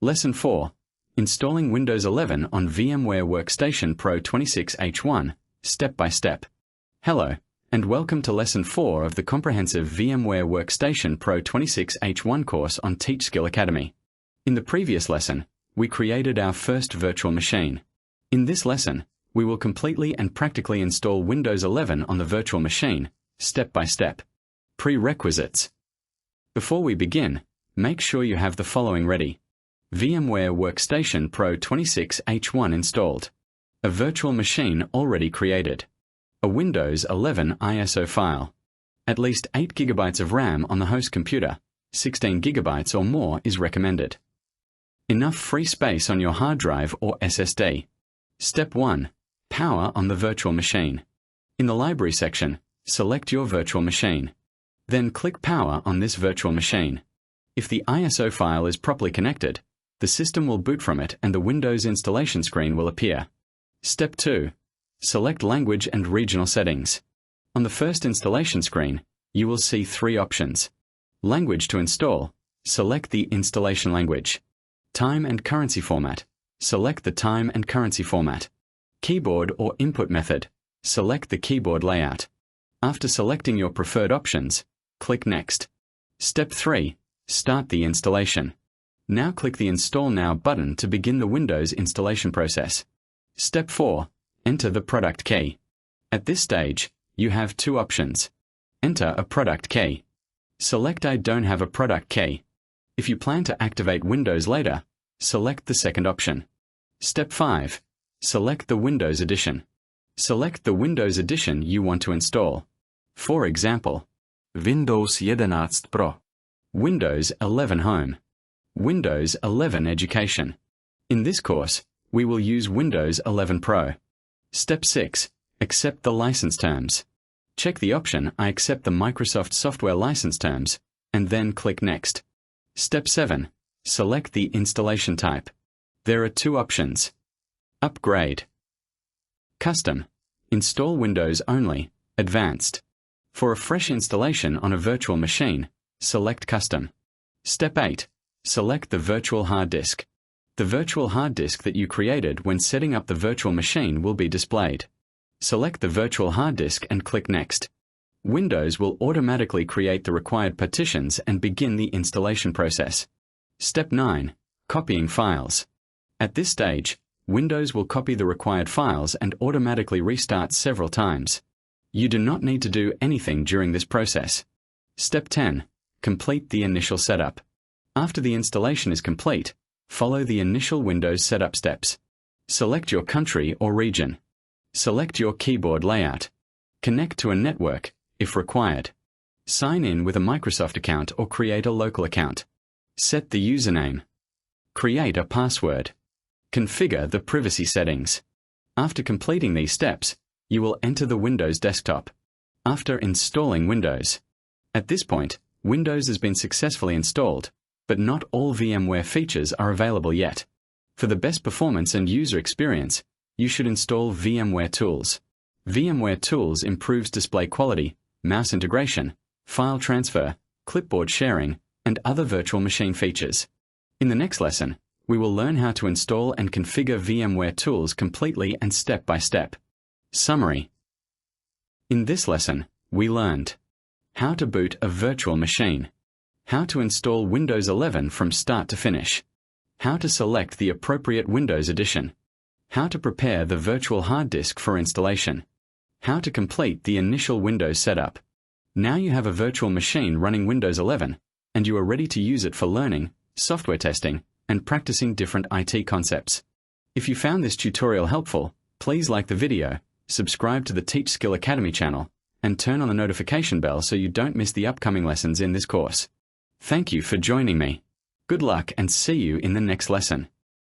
Lesson 4. Installing Windows 11 on VMware Workstation Pro 26H1, Step by Step. Hello, and welcome to Lesson 4 of the comprehensive VMware Workstation Pro 26H1 course on Teach Skill Academy. In the previous lesson, we created our first virtual machine. In this lesson, we will completely and practically install Windows 11 on the virtual machine, step by step. Prerequisites. Before we begin, make sure you have the following ready. VMware Workstation Pro 26H1 installed. A virtual machine already created. A Windows 11 ISO file. At least 8 GB of RAM on the host computer, 16 GB or more is recommended. Enough free space on your hard drive or SSD. Step 1. Power on the virtual machine. In the Library section, select your virtual machine. Then click Power on this virtual machine. If the ISO file is properly connected, the system will boot from it and the Windows installation screen will appear. Step 2. Select Language and Regional Settings. On the first installation screen, you will see 3 options. Language to install. Select the installation language. Time and currency format. Select the time and currency format. Keyboard or input method. Select the keyboard layout. After selecting your preferred options, click Next. Step 3. Start the installation. Now click the Install Now button to begin the Windows installation process. Step 4. Enter the product key. At this stage, you have 2 options. Enter a product key. Select I don't have a product key. If you plan to activate Windows later, select the second option. Step 5. Select the Windows edition. Select the Windows edition you want to install. For example, Windows 11 Pro, Windows 11 Home, Windows 11 Education. In this course, we will use Windows 11 Pro. Step 6. Accept the license terms. Check the option I accept the Microsoft software license terms, and then click Next. Step 7. Select the installation type. There are 2 options. Upgrade. Custom. Install Windows only, Advanced. For a fresh installation on a virtual machine, select Custom. Step 8. Select the virtual hard disk. The virtual hard disk that you created when setting up the virtual machine will be displayed. Select the virtual hard disk and click Next. Windows will automatically create the required partitions and begin the installation process. Step 9. Copying files. At this stage, Windows will copy the required files and automatically restart several times. You do not need to do anything during this process. Step 10. Complete the initial setup. After the installation is complete, follow the initial Windows setup steps. Select your country or region. Select your keyboard layout. Connect to a network, if required. Sign in with a Microsoft account or create a local account. Set the username. Create a password. Configure the privacy settings. After completing these steps, you will enter the Windows desktop. After installing Windows. At this point, Windows has been successfully installed, but not all VMware features are available yet. For the best performance and user experience, you should install VMware Tools. VMware Tools improves display quality, mouse integration, file transfer, clipboard sharing, and other virtual machine features. In the next lesson, we will learn how to install and configure VMware Tools completely and step by step. Summary. In this lesson, we learned how to boot a virtual machine, how to install Windows 11 from start to finish, how to select the appropriate Windows edition, how to prepare the virtual hard disk for installation, how to complete the initial Windows setup. Now you have a virtual machine running Windows 11, and you are ready to use it for learning, software testing, and practicing different IT concepts. If you found this tutorial helpful, please like the video, subscribe to the Teach Skill Academy channel, and turn on the notification bell so you don't miss the upcoming lessons in this course. Thank you for joining me. Good luck and see you in the next lesson.